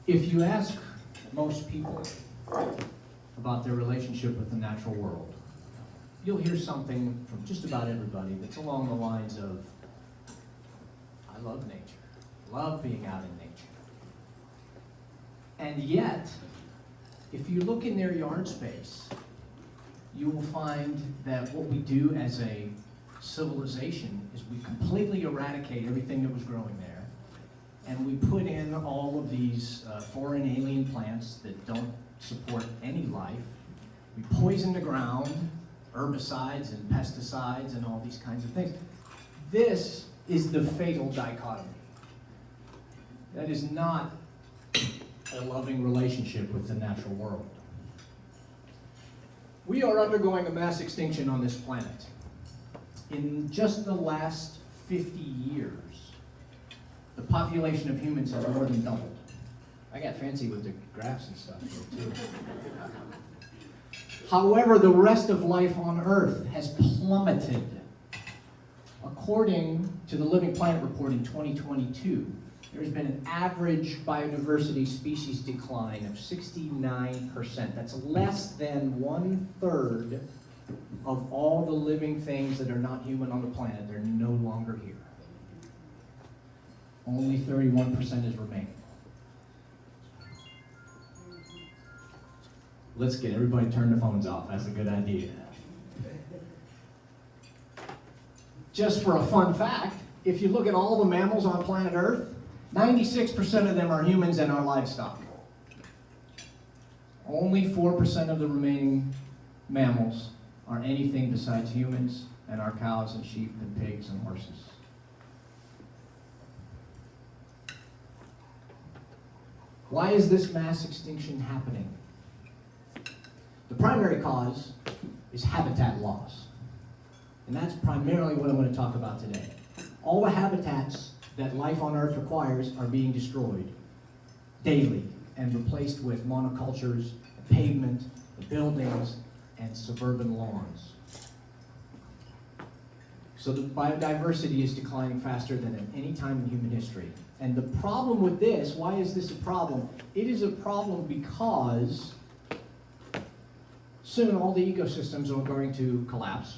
If you ask most people about their relationship with the natural world, you'll hear something from just about everybody that's along the lines of, I love nature, love being out in nature. And yet, if you look in their yard space, you will find that what we do as a civilization is we completely eradicate everything that was growing there. And we put in all of these foreign alien plants that don't support any life. We poison the ground, herbicides and pesticides and all these kinds of things. This is the fatal dichotomy. That is not a loving relationship with the natural world. We are undergoing a mass extinction on this planet. In just the last 50 years, the population of humans has more than doubled. I got fancy with the graphs and stuff here too. However, the rest of life on Earth has plummeted. According to the Living Planet report in 2022, there's been an average biodiversity species decline of 69%. That's less than 1/3 of all the living things that are not human on the planet. They're no longer here. Only 31% is remaining. Let's get everybody turn their phones off. That's a good idea. Just for a fun fact, if you look at all the mammals on planet Earth, 96% of them are humans and are livestock. Only 4% of the remaining mammals are anything besides humans and our cows and sheep and pigs and horses. Why is this mass extinction happening? The primary cause is habitat loss. And that's primarily what I'm going to talk about today. All the habitats that life on Earth requires are being destroyed daily and replaced with monocultures, pavement, buildings, and suburban lawns. So the biodiversity is declining faster than at any time in human history. And the problem with this, why is this a problem? It is a problem because soon all the ecosystems are going to collapse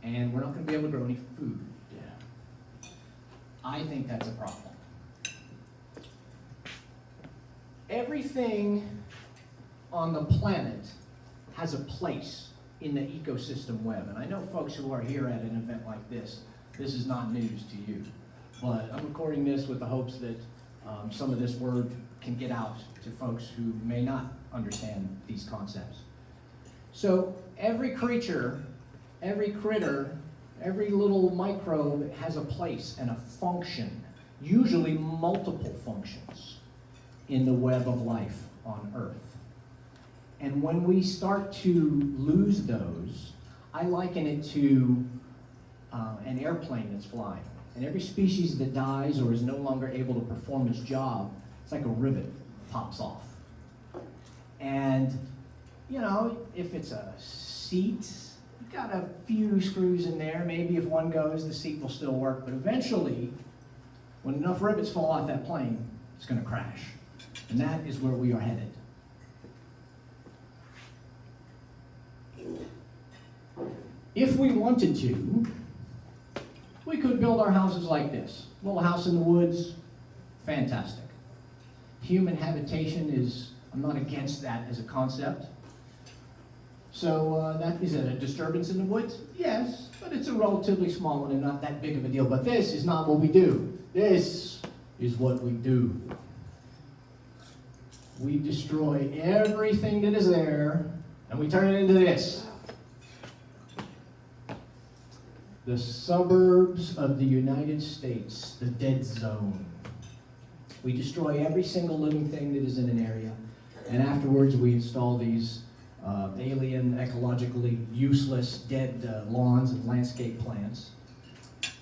and we're not going to be able to grow any food. I think that's a problem. Everything on the planet has a place in the ecosystem web. And I know folks who are here at an event like this is not news to you. But I'm recording this with the hopes that some of this word can get out to folks who may not understand these concepts. So every creature, every critter, every little microbe has a place and a function, usually multiple functions, in the web of life on Earth. And when we start to lose those, I liken it to an airplane that's flying. And every species that dies or is no longer able to perform its job, it's like a rivet pops off. And, you know, if it's a seat, you've got a few screws in there. Maybe if one goes, the seat will still work. But eventually, when enough rivets fall off that plane, it's going to crash. And that is where we are headed. If we wanted to, we could build our houses like this. A little house in the woods, fantastic. Human habitation is, I'm not against that as a concept. So is that a disturbance in the woods? Yes, but it's a relatively small one and not that big of a deal. But this is not what we do. This is what we do. We destroy everything that is there and we turn it into this. The suburbs of the United States, the dead zone. We destroy every single living thing that is in an area, and afterwards we install these alien, ecologically useless, dead lawns and landscape plants.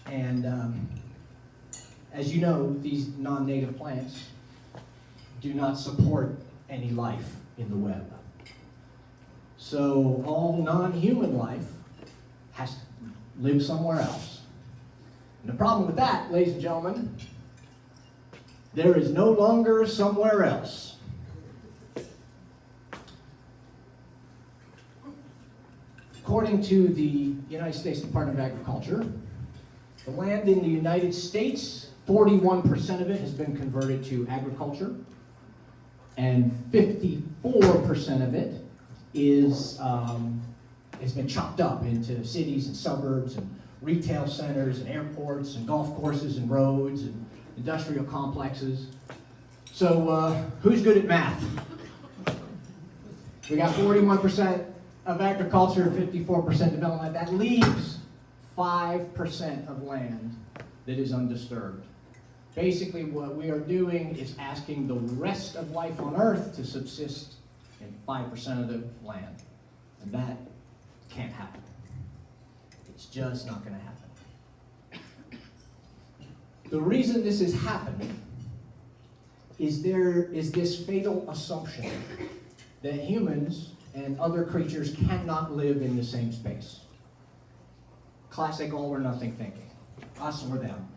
And as you know, these non-native plants do not support any life in the web. So all non-human life has to live somewhere else. And the problem with that, ladies and gentlemen, there is no longer somewhere else. According to the United States Department of Agriculture, the land in the United States, 41% of it has been converted to agriculture, and 54% of it has been chopped up into cities and suburbs and retail centers and airports and golf courses and roads and industrial complexes. So who's good at math? We got 41% of agriculture, 54% development. That leaves 5% of land that is undisturbed. Basically, what we are doing is asking the rest of life on Earth to subsist in 5% of the land. And that can't happen. It's just not going to happen. The reason this is happening is there is this fatal assumption that humans and other creatures cannot live in the same space. Classic all or nothing thinking. Us or them.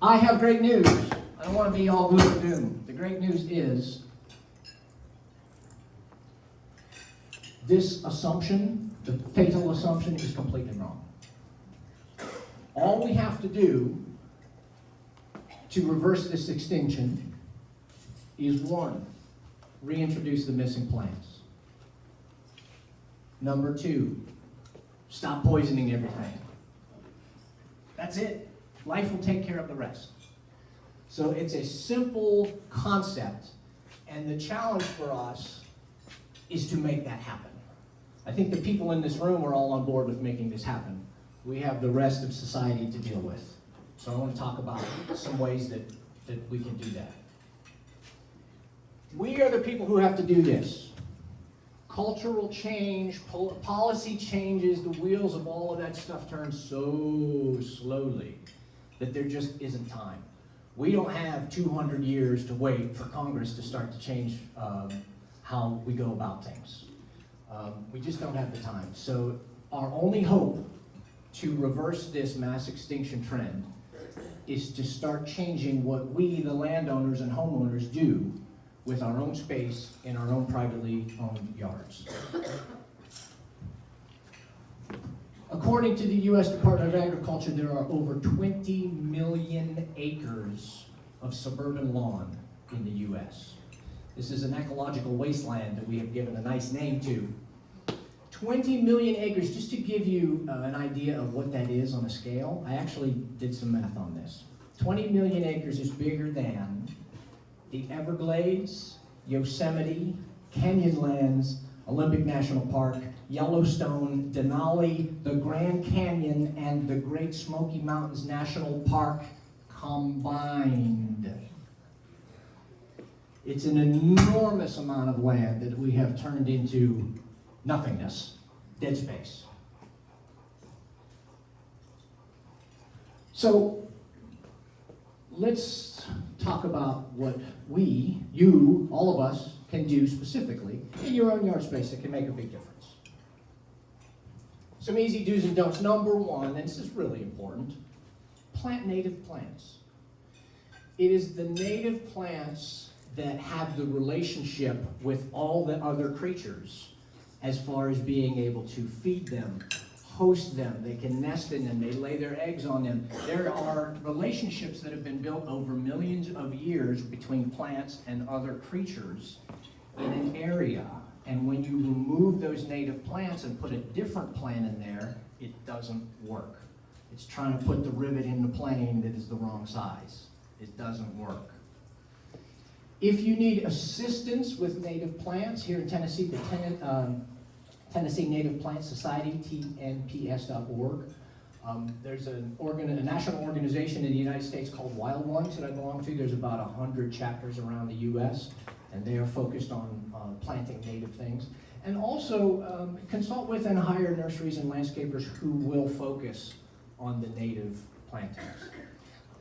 I have great news. I don't want to be all gloom and doom. The great news is this assumption, the fatal assumption, is completely wrong. All we have to do to reverse this extinction is one, reintroduce the missing plants. Number two, stop poisoning everything. That's it. Life will take care of the rest. So it's a simple concept, and the challenge for us is to make that happen. I think the people in this room are all on board with making this happen. We have the rest of society to deal with. So I want to talk about some ways that we can do that. We are the people who have to do this. Cultural change, policy changes, the wheels of all of that stuff turn so slowly that there just isn't time. We don't have 200 years to wait for Congress to start to change how we go about things. We just don't have the time. So our only hope to reverse this mass extinction trend is to start changing what we, the landowners and homeowners, do with our own space in our own privately owned yards. According to the U.S. Department of Agriculture, there are over 20 million acres of suburban lawn in the U.S. This is an ecological wasteland that we have given a nice name to. 20 million acres, just to give you an idea of what that is on a scale, I actually did some math on this. 20 million acres is bigger than the Everglades, Yosemite, Canyonlands, Olympic National Park, Yellowstone, Denali, the Grand Canyon, and the Great Smoky Mountains National Park combined. It's an enormous amount of land that we have turned into nothingness, dead space. So let's talk about what we, you, all of us, can do specifically in your own yard space that can make a big difference. Some easy do's and don'ts. Number one, and this is really important, plant native plants. It is the native plants that have the relationship with all the other creatures as far as being able to feed them, host them, they can nest in them, they lay their eggs on them. There are relationships that have been built over millions of years between plants and other creatures in an area. And when you remove those native plants and put a different plant in there, it doesn't work. It's trying to put the rivet in the plane that is the wrong size. It doesn't work. If you need assistance with native plants, here in Tennessee, the Tennessee Native Plant Society, TNPS.org. There's a national organization in the United States called Wild Ones that I belong to. There's about 100 chapters around the U.S., and they are focused on planting native things. And also consult with and hire nurseries and landscapers who will focus on the native plantings.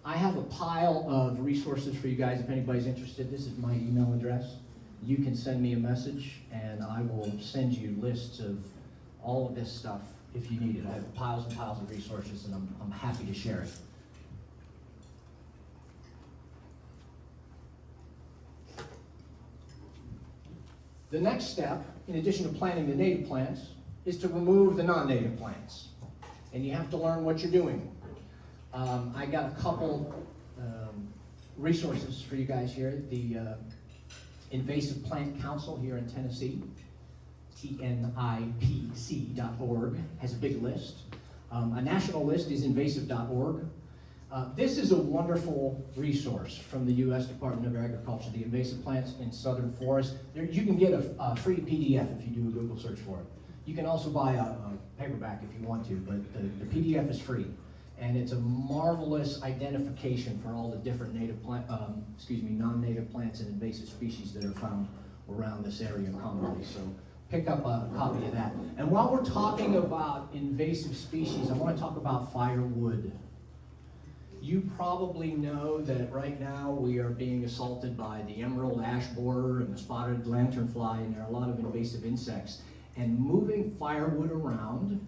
I have a pile of resources for you guys if anybody's interested. This is my email address. You can send me a message, and I will send you lists of all of this stuff if you need it. I have piles and piles of resources, and I'm happy to share it. The next step, in addition to planting the native plants, is to remove the non-native plants. And you have to learn what you're doing. I got a couple resources for you guys here. The Invasive Plant Council here in Tennessee, TNIPC.org, has a big list. A national list is invasive.org. This is a wonderful resource from the U.S. Department of Agriculture, the invasive plants in southern forests. You can get a free PDF if you do a Google search for it. You can also buy a paperback if you want to, but the PDF is free. And it's a marvelous identification for all the different non-native plants and invasive species that are found around this area commonly. So pick up a copy of that. And while we're talking about invasive species, I want to talk about firewood. You probably know that right now we are being assaulted by the emerald ash borer and the spotted lanternfly, and there are a lot of invasive insects. And moving firewood around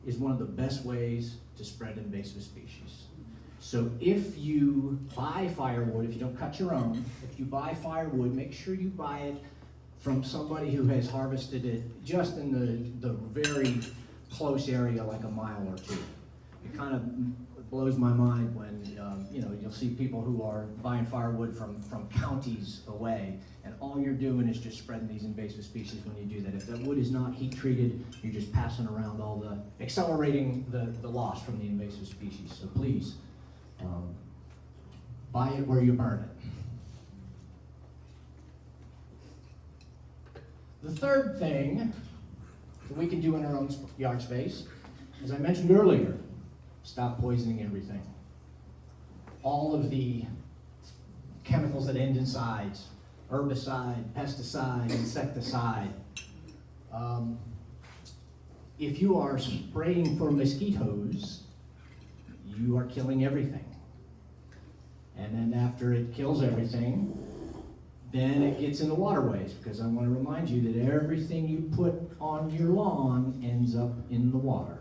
is one of the best ways to spread invasive species. So if you buy firewood, if you don't cut your own, if you buy firewood, make sure you buy it from somebody who has harvested it just in the very close area, like a mile or two. It kind of blows my mind when you'll see people who are buying firewood from counties away, and all you're doing is just spreading these invasive species when you do that. If that wood is not heat treated, you're just passing around accelerating the loss from the invasive species. So please, buy it where you burn it. The third thing that we can do in our own yard space, as I mentioned earlier, stop poisoning everything. All of the chemicals that end in sides, herbicide, pesticide, insecticide. If you are spraying for mosquitoes, you are killing everything. And then after it kills everything, then it gets in the waterways, because I want to remind you that everything you put on your lawn ends up in the water.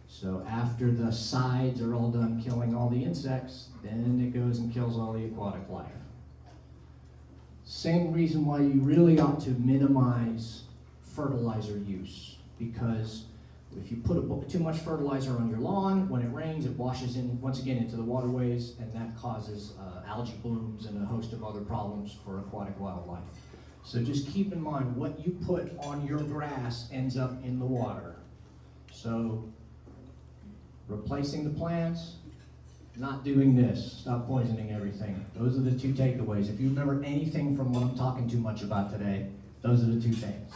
So after the sides are all done killing all the insects, then it goes and kills all the aquatic life. Same reason why you really ought to minimize fertilizer use, because if you put too much fertilizer on your lawn, when it rains, it washes in once again into the waterways, and that causes algae blooms and a host of other problems for aquatic wildlife. So just keep in mind, what you put on your grass ends up in the water. So replacing the plants, not doing this, stop poisoning everything. Those are the two takeaways. If you remember anything from what I'm talking too much about today, those are the two things.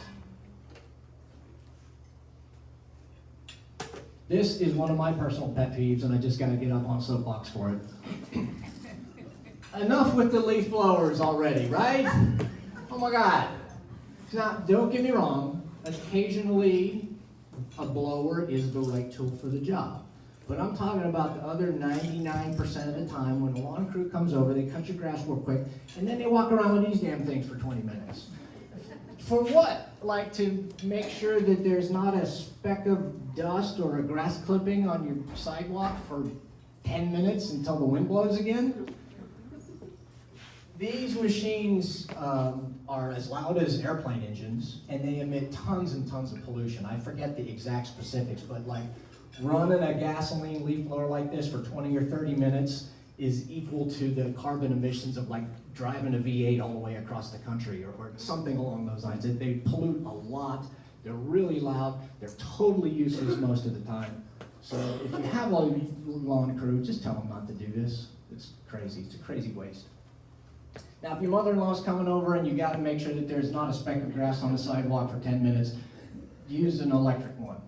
This is one of my personal pet peeves, and I just got to get up on a soapbox for it. Enough with the leaf blowers already, right? Oh my God. Now, don't get me wrong, occasionally a blower is the right tool for the job. But I'm talking about the other 99% of the time when the lawn crew comes over, they cut your grass real quick, and then they walk around with these damn things for 20 minutes. For what? Like to make sure that there's not a speck of dust or a grass clipping on your sidewalk for 10 minutes until the wind blows again? These machines are as loud as airplane engines, and they emit tons and tons of pollution. I forget the exact specifics, but like running a gasoline leaf blower like this for 20 or 30 minutes is equal to the carbon emissions of like driving a V8 all the way across the country, or something along those lines. They pollute a lot, they're really loud, they're totally useless most of the time. So if you have a lawn crew, just tell them not to do this. It's crazy, it's a crazy waste. Now if your mother-in-law's coming over and you gotta make sure that there's not a speck of grass on the sidewalk for 10 minutes, use an electric one.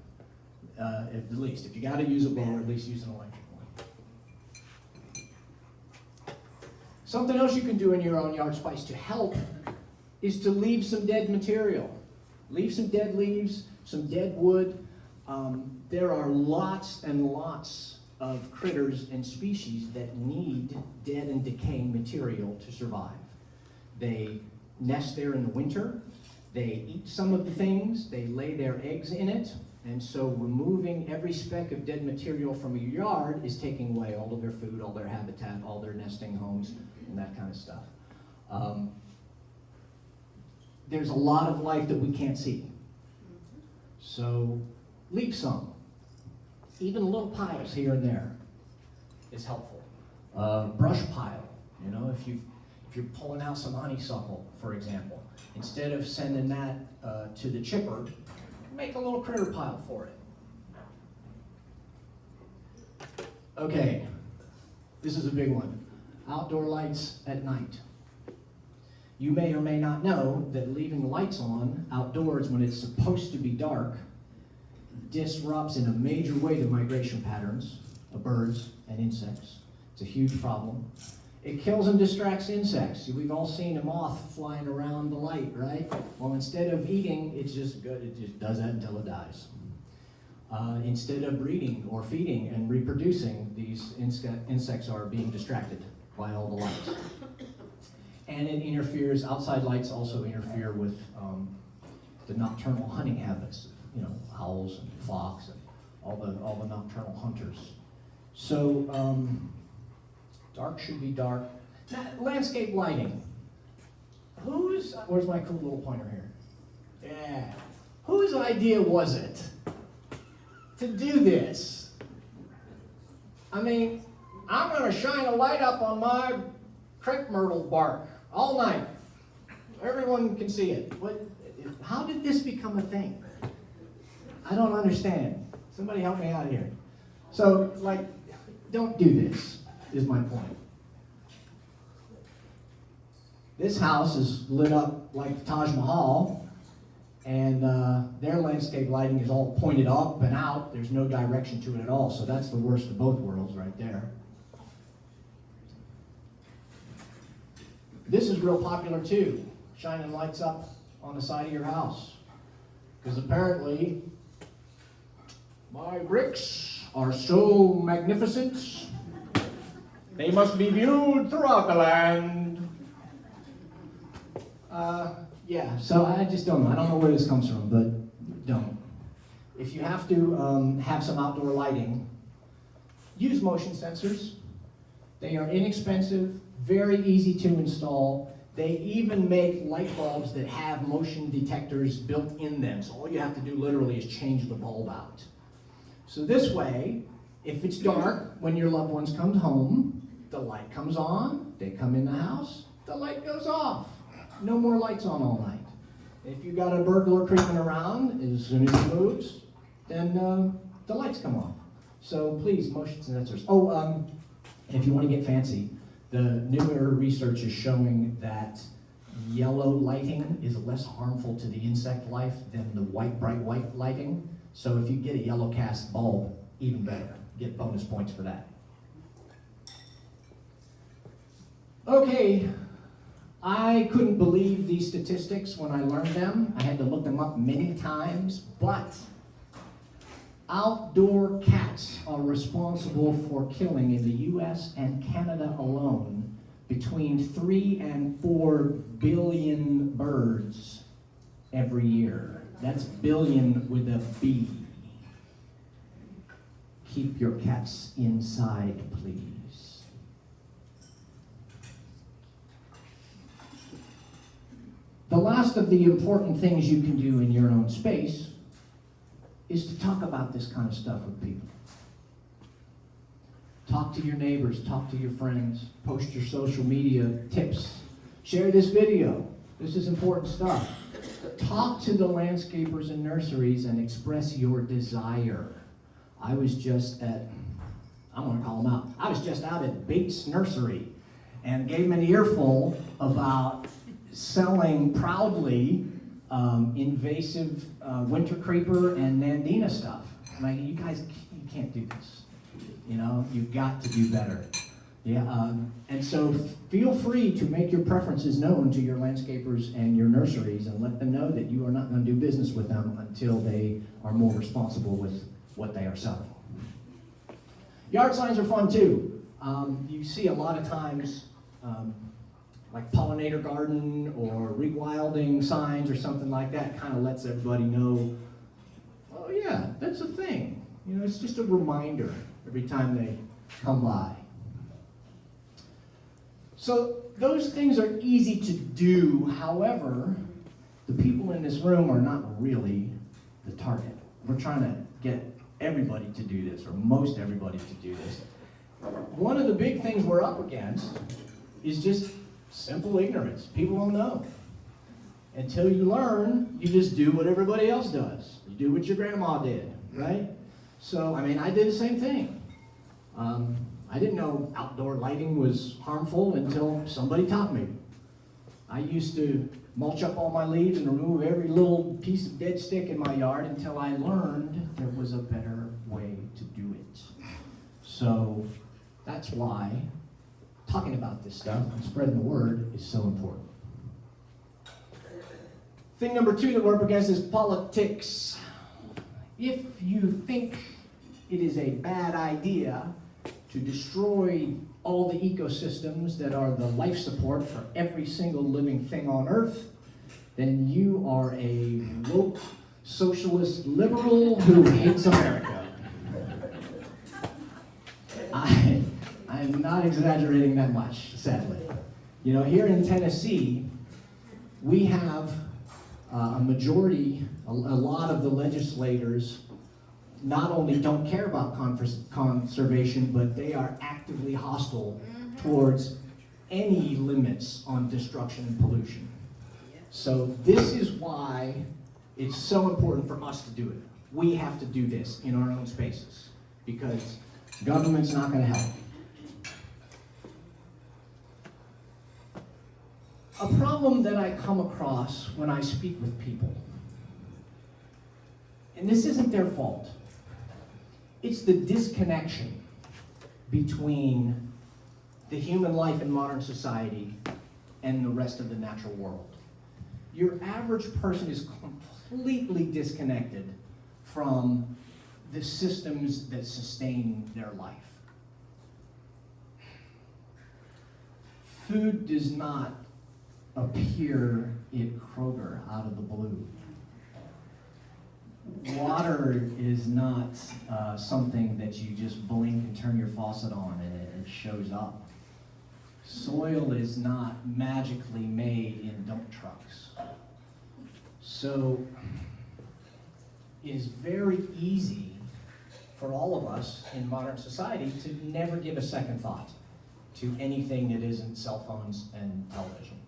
At least, if you got to use a blower, at least use an electric one. Something else you can do in your own yard space to help is to leave some dead material. Leave some dead leaves, some dead wood. There are lots and lots of critters and species that need dead and decaying material to survive. They nest there in the winter. They eat some of the things. They lay their eggs in it. And so removing every speck of dead material from your yard is taking away all of their food, all their habitat, all their nesting homes, and that kind of stuff. There's a lot of life that we can't see. So leave some. Even little piles here and there is helpful. Brush pile, you know, if you're pulling out some honeysuckle, for example, instead of sending that to the chipper, make a little critter pile for it. Okay, this is a big one. Outdoor lights at night. You may or may not know that leaving the lights on outdoors when it's supposed to be dark disrupts in a major way the migration patterns of birds and insects. It's a huge problem. It kills and distracts insects. We've all seen a moth flying around the light, right? Well, instead of eating, it's just good. It just does that until it dies. Instead of breeding or feeding and reproducing, these insects are being distracted by all the lights. And it interferes, outside lights also interfere with the nocturnal hunting habits, you know, owls and fox and all the nocturnal hunters. So dark should be dark. Now, landscape lighting. Where's my cool little pointer here? Yeah. Whose idea was it to do this? I mean, I'm going to shine a light up on my crepe myrtle bark all night. Everyone can see it. How did this become a thing? I don't understand. Somebody help me out here. So, like, don't do this, is my point. This house is lit up like the Taj Mahal, and their landscape lighting is all pointed up and out. There's no direction to it at all, so that's the worst of both worlds right there. This is real popular too, shining lights up on the side of your house. Because apparently, my bricks are so magnificent, they must be viewed throughout the land. Yeah, so I just don't know. I don't know where this comes from, but don't. If you have to have some outdoor lighting, use motion sensors. They are inexpensive, very easy to install. They even make light bulbs that have motion detectors built in them. So all you have to do literally is change the bulb out. So this way, if it's dark, when your loved ones come home, the light comes on, they come in the house, the light goes off. No more lights on all night. If you got a burglar creeping around, as soon as he moves, then the lights come on. So please, motion sensors. Oh, if you want to get fancy, the newer research is showing that yellow lighting is less harmful to the insect life than the bright white lighting. So if you get a yellow cast bulb, even better. Get bonus points for that. Okay, I couldn't believe these statistics when I learned them. I had to look them up many times, but outdoor cats are responsible for killing in the US and Canada alone between 3 and 4 billion birds every year. That's billion with a B. Keep your cats inside, please. The last of the important things you can do in your own space is to talk about this kind of stuff with people. Talk to your neighbors, talk to your friends, post your social media tips, share this video. This is important stuff. Talk to the landscapers and nurseries and express your desire. I was just at, I'm going to call them out, I was just out at Bates Nursery and gave them an earful about selling proudly invasive winter creeper and Nandina stuff. I'm like, you guys, you can't do this. You know, you've got to do better. Yeah, and so feel free to make your preferences known to your landscapers and your nurseries and let them know that you are not going to do business with them until they are more responsible with what they are selling. Yard signs are fun too. You see a lot of times like pollinator garden or rewilding signs or something like that. Kind of lets everybody know, oh yeah, that's a thing. You know, it's just a reminder every time they come by. So those things are easy to do. However, the people in this room are not really the target. we're trying to get everybody to do this, or most everybody to do this. One of the big things we're up against is just simple ignorance. People don't know. Until you learn, you just do what everybody else does. You do what your grandma did, right? So, I mean, I did the same thing. I didn't know outdoor lighting was harmful until somebody taught me. I used to mulch up all my leaves and remove every little piece of dead stick in my yard until I learned there was a better way to do it. So that's why talking about this stuff and spreading the word is so important. Thing number 2 that we're up against is politics. If you think it is a bad idea to destroy all the ecosystems that are the life support for every single living thing on Earth, then you are a woke socialist liberal who hates America. I'm not exaggerating that much, sadly. You know, here in Tennessee, we have a majority, a lot of the legislators not only don't care about conservation, but they are actively hostile towards any limits on destruction and pollution. So this is why it's so important for us to do it. We have to do this in our own spaces because government's not going to help. A problem that I come across when I speak with people, and this isn't their fault, it's the disconnection between the human life in modern society and the rest of the natural world. Your average person is completely disconnected from the systems that sustain their life. Food does not appear at Kroger out of the blue. Water is not something that you just blink and turn your faucet on and it shows up. Soil is not magically made in dump trucks. So it is very easy for all of us in modern society to never give a second thought to anything that isn't cell phones and television.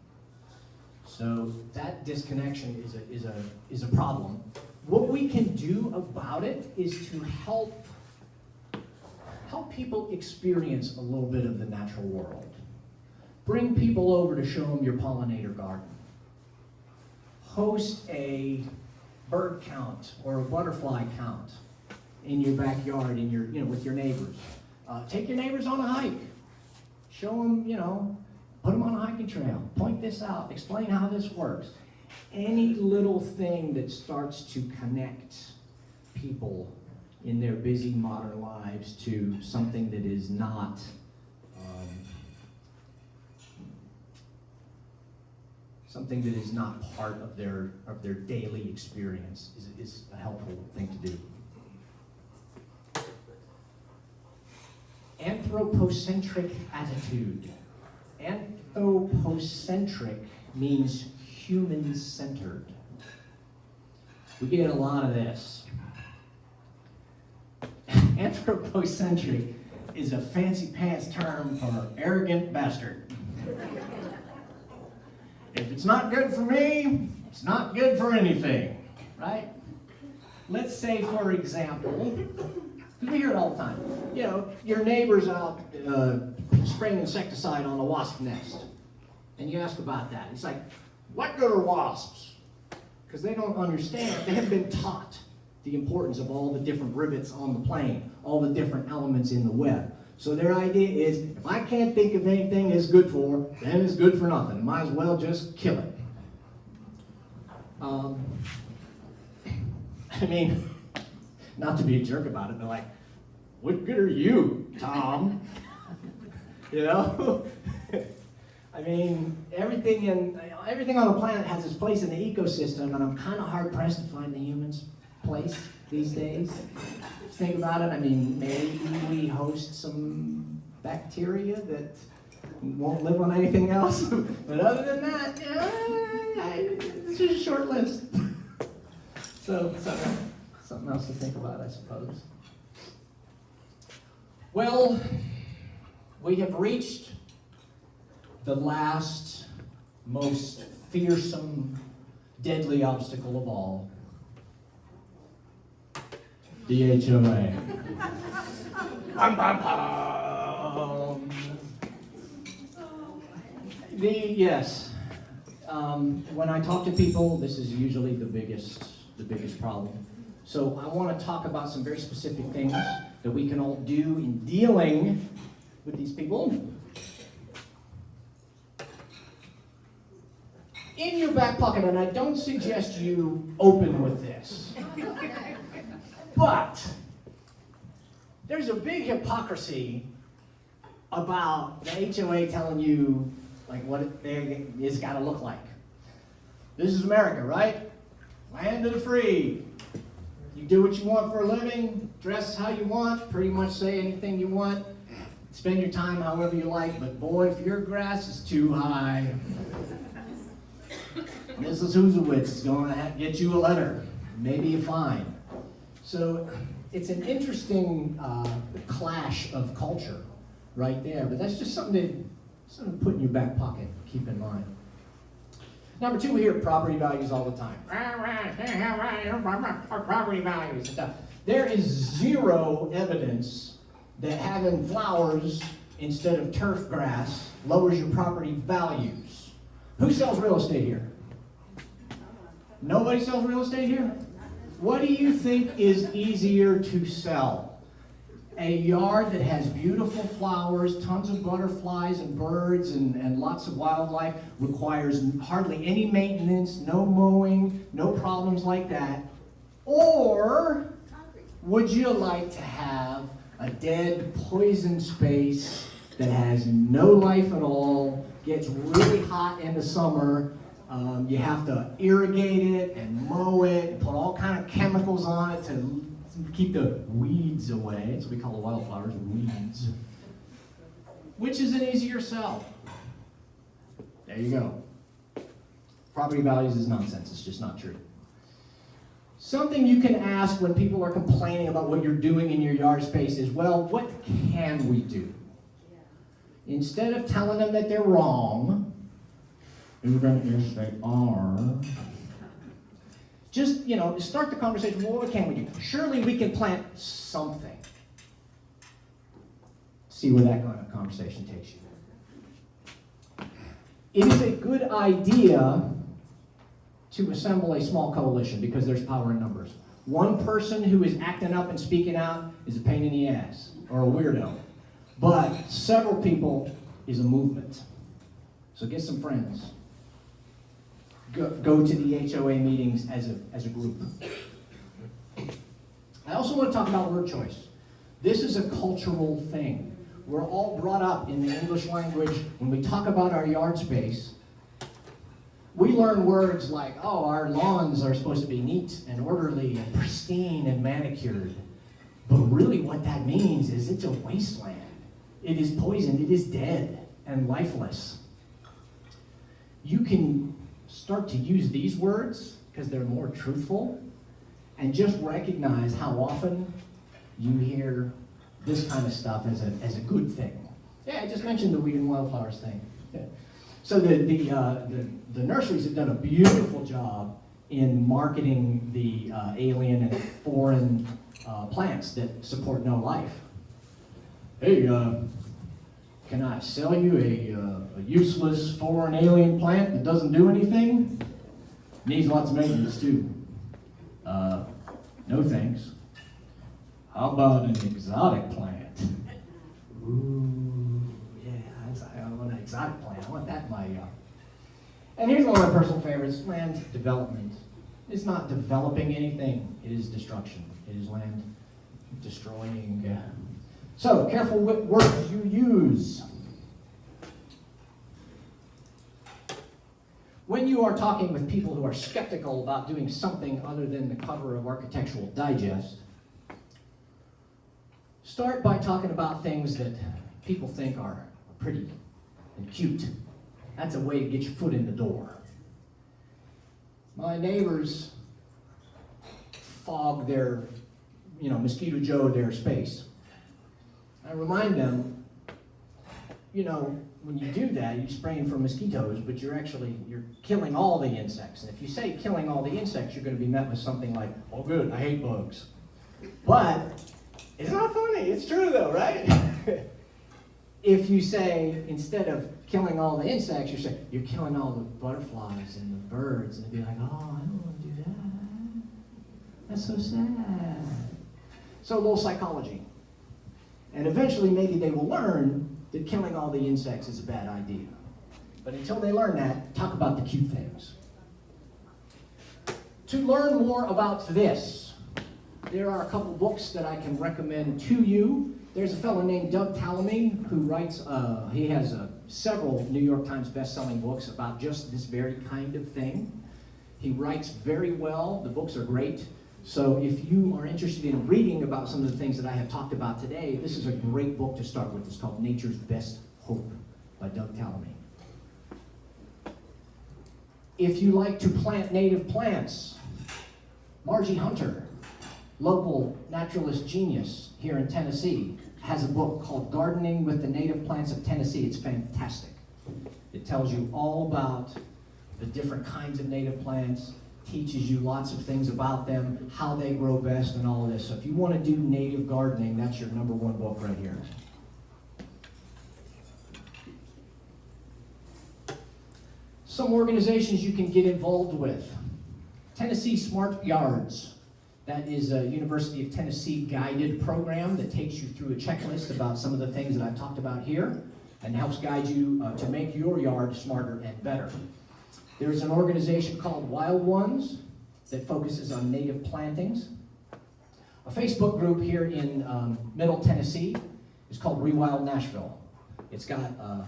So that disconnection is a problem. What we can do about it is to help people experience a little bit of the natural world. Bring people over to show them your pollinator garden. Host a bird count or a butterfly count in your backyard, with your neighbors. Take your neighbors on a hike. Show them, put them on a hiking trail. Point this out. Explain how this works. Any little thing that starts to connect people in their busy modern lives to something that is not part of their daily experience is a helpful thing to do. Anthropocentric attitude. Anthropocentric means human-centered. We get a lot of this. Anthropocentric is a fancy pants term for arrogant bastard. If it's not good for me, it's not good for anything, right? Let's say, for example, because we hear it all the time, your neighbor's out spraying insecticide on a wasp nest, and you ask about that. It's like, what good are wasps? Because they don't understand. They have been taught the importance of all the different rivets on the plane, all the different elements in the web. So their idea is, if I can't think of anything it's good for, then it's good for nothing. Might as well just kill it. Not to be a jerk about it, they're like, what good are you, Tom? Everything on the planet has its place in the ecosystem, and I'm kind of hard-pressed to find the human's place these days. Think about it, maybe we host some bacteria that won't live on anything else, but other than that, it's just a short list. So something something else to think about, I suppose. Well, we have reached the last, most fearsome, deadly obstacle of all. The HOA. Yes. When I talk to people, this is usually the biggest problem. So I want to talk about some very specific things that we can all do in dealing with these people. In your back pocket, and I don't suggest you open with this, but there's a big hypocrisy about the HOA telling you like what it's got to look like. This is America, right? Land of the free. You do what you want for a living, dress how you want, pretty much say anything you want, spend your time however you like, but boy, if your grass is too high, Mrs. Hoozowitz is going to get you a letter, maybe a fine. So it's an interesting clash of culture right there, but that's just something to put in your back pocket, keep in mind. Number two, we hear property values all the time. Property values and stuff. There is zero evidence that having flowers instead of turf grass lowers your property values. Who sells real estate here? Nobody sells real estate here? What do you think is easier to sell? A yard that has beautiful flowers, tons of butterflies and birds and lots of wildlife, requires hardly any maintenance, no mowing, no problems like that. Or would you like to have a dead, poison space that has no life at all, gets really hot in the summer, you have to irrigate it and mow it, and put all kind of chemicals on it to keep the weeds away. So we call the wildflowers weeds. Which is an easier sell? There you go. Property values is nonsense. It's just not true. Something you can ask when people are complaining about what you're doing in your yard space is, well, what can we do? Instead of telling them that they're wrong, even if they are, just, start the conversation. Well, what can we do? Surely we can plant something. See where that kind of conversation takes you. It is a good idea to assemble a small coalition because there's power in numbers. One person who is acting up and speaking out is a pain in the ass or a weirdo. But several people is a movement. So get some friends. Go to the HOA meetings as a group. I also want to talk about word choice. This is a cultural thing. We're all brought up in the English language. When we talk about our yard space, we learn words like, oh, our lawns are supposed to be neat and orderly and pristine and manicured. But really what that means is it's a wasteland. It is poisoned, it is dead and lifeless. You can start to use these words because they're more truthful, and just recognize how often you hear this kind of stuff as a good thing. Yeah, I just mentioned the weed and wildflowers thing. Yeah. So the nurseries have done a beautiful job in marketing the alien and foreign plants that support no life. Hey, can I sell you a useless foreign alien plant that doesn't do anything? Needs lots of maintenance too. No thanks. How about an exotic plant? Ooh, yeah, I want an exotic plant. I want that in my yard. And here's one of my personal favorites, land development. It's not developing anything, it is destruction. It is land destroying. So, careful what words you use. When you are talking with people who are skeptical about doing something other than the cover of Architectural Digest, start by talking about things that people think are pretty and cute. That's a way to get your foot in the door. My neighbor's fog their, Mosquito Joe their space. I remind them, when you do that, you're spraying for mosquitoes, but you're killing all the insects. And if you say killing all the insects, you're going to be met with something like, oh good, I hate bugs. But it's not funny, it's true though, right? If you say, instead of killing all the insects, you say, you're killing all the butterflies and the birds, and they'd be like, oh, I don't want to do that. That's so sad. So a little psychology. And eventually maybe they will learn that killing all the insects is a bad idea. But until they learn that, talk about the cute things. To learn more about this, there are a couple books that I can recommend to you. There's a fellow named Doug Tallamy who writes, he has several New York Times best-selling books about just this very kind of thing. He writes very well. The books are great. So if you are interested in reading about some of the things that I have talked about today, this is a great book to start with. It's called Nature's Best Hope by Doug Tallamy. If you like to plant native plants, Margie Hunter, local naturalist genius here in Tennessee, has a book called Gardening with the Native Plants of Tennessee. It's fantastic. It tells you all about the different kinds of native plants, teaches you lots of things about them, how they grow best, and all of this. So if you want to do native gardening, that's your number one book right here. Some organizations you can get involved with. Tennessee Smart Yards. That is a University of Tennessee guided program that takes you through a checklist about some of the things that I've talked about here and helps guide you to make your yard smarter and better. There's an organization called Wild Ones that focuses on native plantings. A Facebook group here in Middle Tennessee is called Rewild Nashville. It's got, I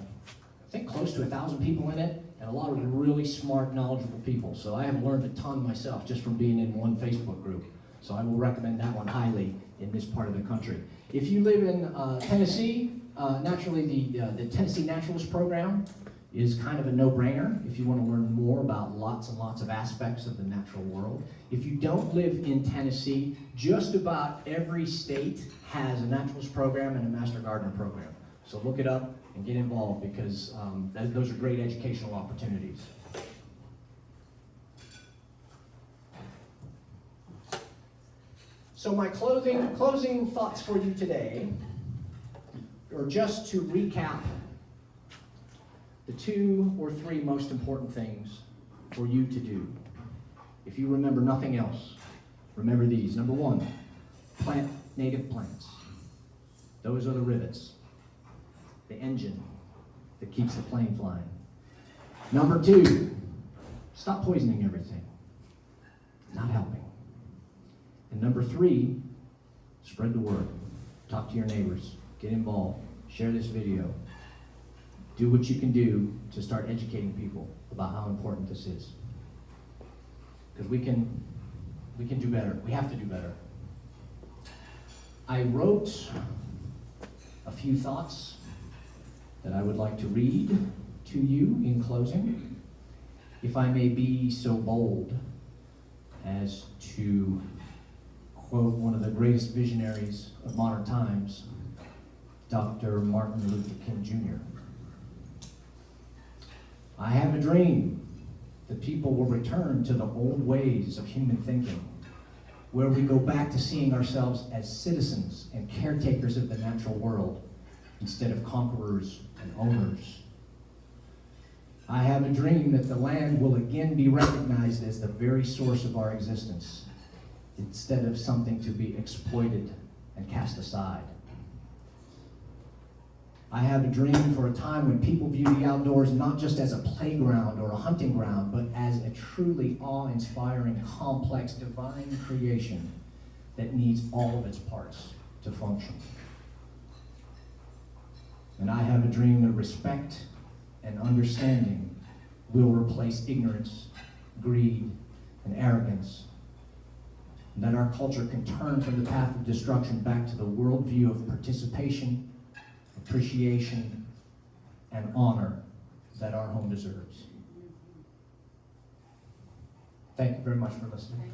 think, close to 1,000 people in it and a lot of really smart, knowledgeable people. So I have learned a ton myself just from being in one Facebook group. So I will recommend that one highly in this part of the country. If you live in Tennessee, naturally the Tennessee Naturalist program is kind of a no-brainer if you want to learn more about lots and lots of aspects of the natural world. If you don't live in Tennessee, just about every state has a naturalist program and a master gardener program. So look it up and get involved because those are great educational opportunities. So my closing thoughts for you today are just to recap the 2 or 3 most important things for you to do. If you remember nothing else, remember these. Number 1, plant native plants. Those are the rivets, the engine that keeps the plane flying. Number 2, stop poisoning everything. Not helping. And number 3, spread the word. Talk to your neighbors. Get involved. Share this video. Do what you can do to start educating people about how important this is. Because we can do better. We have to do better. I wrote a few thoughts that I would like to read to you in closing. If I may be so bold as to quote one of the greatest visionaries of modern times, Dr. Martin Luther King Jr. I have a dream that people will return to the old ways of human thinking, where we go back to seeing ourselves as citizens and caretakers of the natural world instead of conquerors and owners. I have a dream that the land will again be recognized as the very source of our existence, instead of something to be exploited and cast aside. I have a dream for a time when people view the outdoors not just as a playground or a hunting ground, but as a truly awe-inspiring, complex, divine creation that needs all of its parts to function. And I have a dream that respect and understanding will replace ignorance, greed, and arrogance, and that our culture can turn from the path of destruction back to the worldview of participation, appreciation, and honor that our home deserves. Thank you very much for listening.